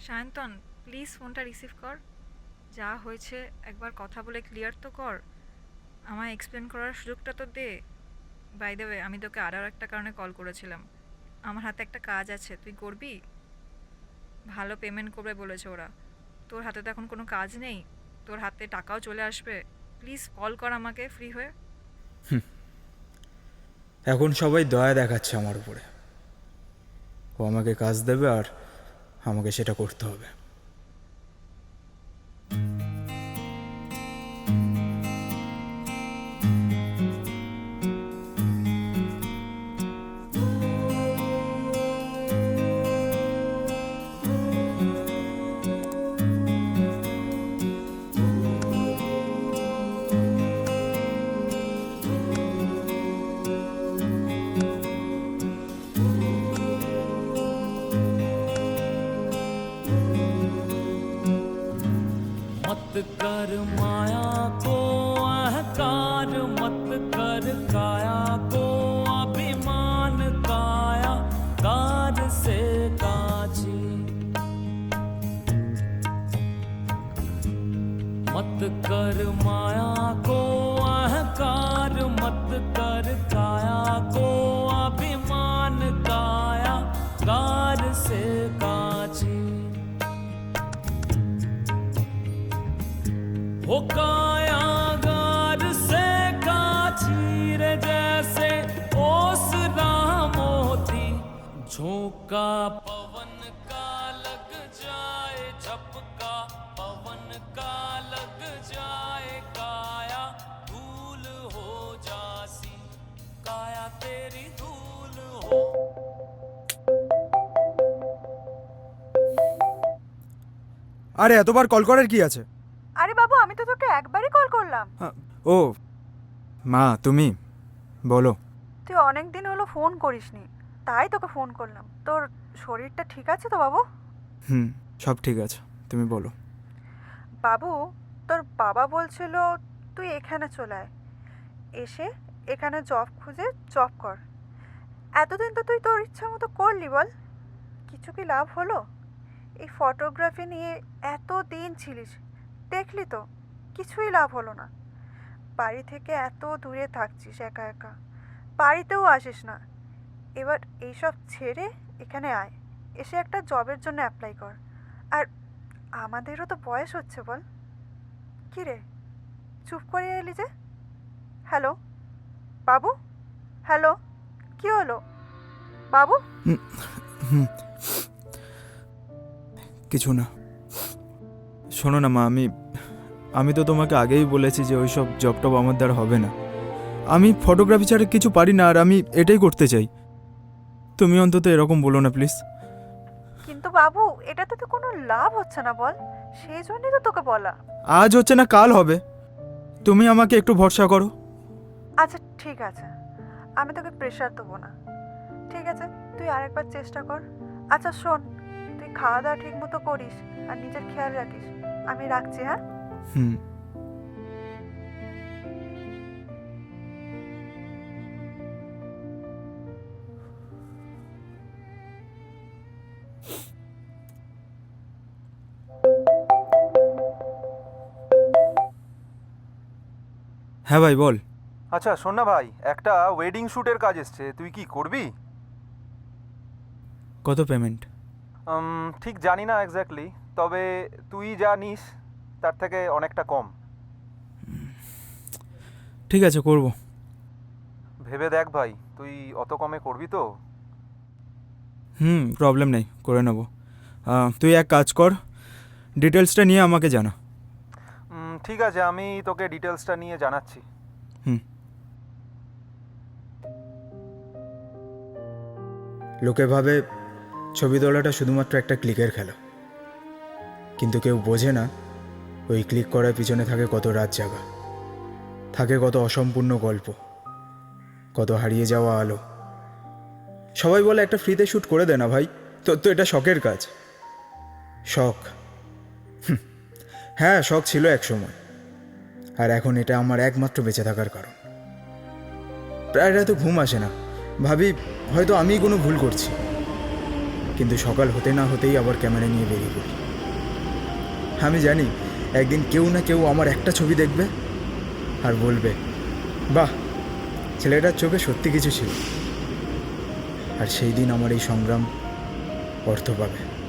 Sayantan, please ফোনটা receive কর। যা হয়েছে একবার কথা বলে ক্লিয়ার তো কর। আমায় এক্সপ্লেন করার সুযোগটা তো দে। বাই দ্য ওয়ে, আমি তোকে আরও একটা কারণে কল করেছিলাম। আমার হাতে একটা কাজ আছে, তুই করবি? ভালো পেমেন্ট করবে বলেছে ওরা। তোর হাতে তো এখন কোনো কাজ নেই, তোর হাতে টাকাও চলে আসবে। প্লিজ কল কর আমাকে ফ্রি হয়ে। এখন সবাই দয়া দেখাচ্ছে আমার উপরে। ও আমাকে কাজ দেবে আর আমাকে সেটা করতে হবে। मत कर माया को अहंकार, मत कर काया को अभिमान, काया कार से काजी। मत कर माया को अहंकार, मत कर काया को अभिमान, काया कार से काजी। वो कायागार से काचीर जैसे ओसरा मोती, झोंका पवन का लग जाए, झपका पवन का लग जाए, काया धूल हो जासी, काया तेरी धूल हो। আরে এতবার কল করার কি আছে? আরে বাবু, আমি তো তোকে একবারই কল করলাম। ও মা, তুমি বলো। তুই অনেক দিন হলো ফোন করিসনি, তাই তোকে ফোন করলাম। তোর শরীরটা ঠিক আছে তো বাবু? সব ঠিক আছে, তুমি বলো। বাবু, তোর বাবা বলছিল তুই এখানে চলে আয়, এসে এখানে জব খুঁজে জব কর। এতদিন তো তুই তোর ইচ্ছা মতো করলি, বল কিছু কি লাভ হলো? এই ফটোগ্রাফি নিয়ে এত দিন ছিলিস, দেখলি তো কিছুই লাভ হলো না। বাড়ি থেকে এত দূরে থাকছিস একা একা, বাড়িতেও আসিস না। এবার এইসব ছেড়ে এখানে আয়, এসে একটা জবের জন্য অ্যাপ্লাই কর। আর আমাদেরও তো বয়স হচ্ছে, বল। কী রে, চুপ করে এলি যে? হ্যালো বাবু, হ্যালো, কী হলো বাবু? কিছু না। শোনো না মা, আমি তো তোমাকে আগেই বলেছি যে ওই সব জব টব আমার দ্বারা হবে না। আমি ফটোগ্রাফি ছাড়া কিছু পারি না, আর আমি এটাই করতে চাই। তুমি অন্তত এরকম বলো না প্লিজ। কিন্তু বাবু, এটাতে তো কোনো লাভ হচ্ছে না, বল। সেই জন্যই তো তোকে বলা। আজ হচ্ছে না কাল হবে, তুমি আমাকে একটু ভরসা করো। আচ্ছা ঠিক আছে, আমি তোকে প্রেশার দেবো না। ঠিক আছে, তুই আরেকবার চেষ্টা কর। আচ্ছা শোন, তুই খাওয়া দাওয়া ঠিক মতো করিস আর নিজের খেয়াল রাখিস। আমি রাখছি, হ্যাঁ? হুম। হ্যাঁ ভাই বল। আচ্ছা শোন না ভাই, একটা ওয়েডিং শ্যুটের কাজ এসছে, তুই কি করবি? কত পেমেন্ট? ঠিক জানি না এক্স্যাক্টলি, তবে তুই যা নিস তার থেকে অনেকটা কম। ঠিক আছে, করব। ভেবে দেখ ভাই, তুই অত কমে করবি তো? প্রবলেম নেই, করে নেব। তুই এক কাজ কর, ডিটেলসটা নিয়ে আমাকে জানা। ঠিক আছে, আমি তোকে ডিটেলসটা নিয়ে জানাচ্ছি। লোকে ভাবে ছবি তোলাটা শুধুমাত্র একটা ক্লিকের খেলা, কিন্তু কেউ বোঝে না ওই ক্লিক করার পিছনে থাকে কত রাত জাগা, থাকে কত অসম্পূর্ণ গল্প, কত হারিয়ে যাওয়া আলো। সবাই বলে একটা ফ্রিতে শ্যুট করে দে না ভাই, তোর তো এটা শখের কাজ। শখ? হ্যাঁ, শখ ছিল এক সময়, আর এখন এটা আমার একমাত্র বেঁচে থাকার কারণ। প্রায় রাতে ঘুম আসে না, ভাবি হয়তো আমিই কোনো ভুল করছি, কিন্তু সকাল হতে না হতেই আবার ক্যামেরা নিয়ে বেরিয়ে পড়ি। আমি জানি একদিন কেউ না কেউ আমার একটা ছবি দেখবে আর বলবে, বাহ, ছেলেটার চোখে সত্যি কিছু ছিল। আর সেই দিন আমার এই সংগ্রাম অর্থ পাবে।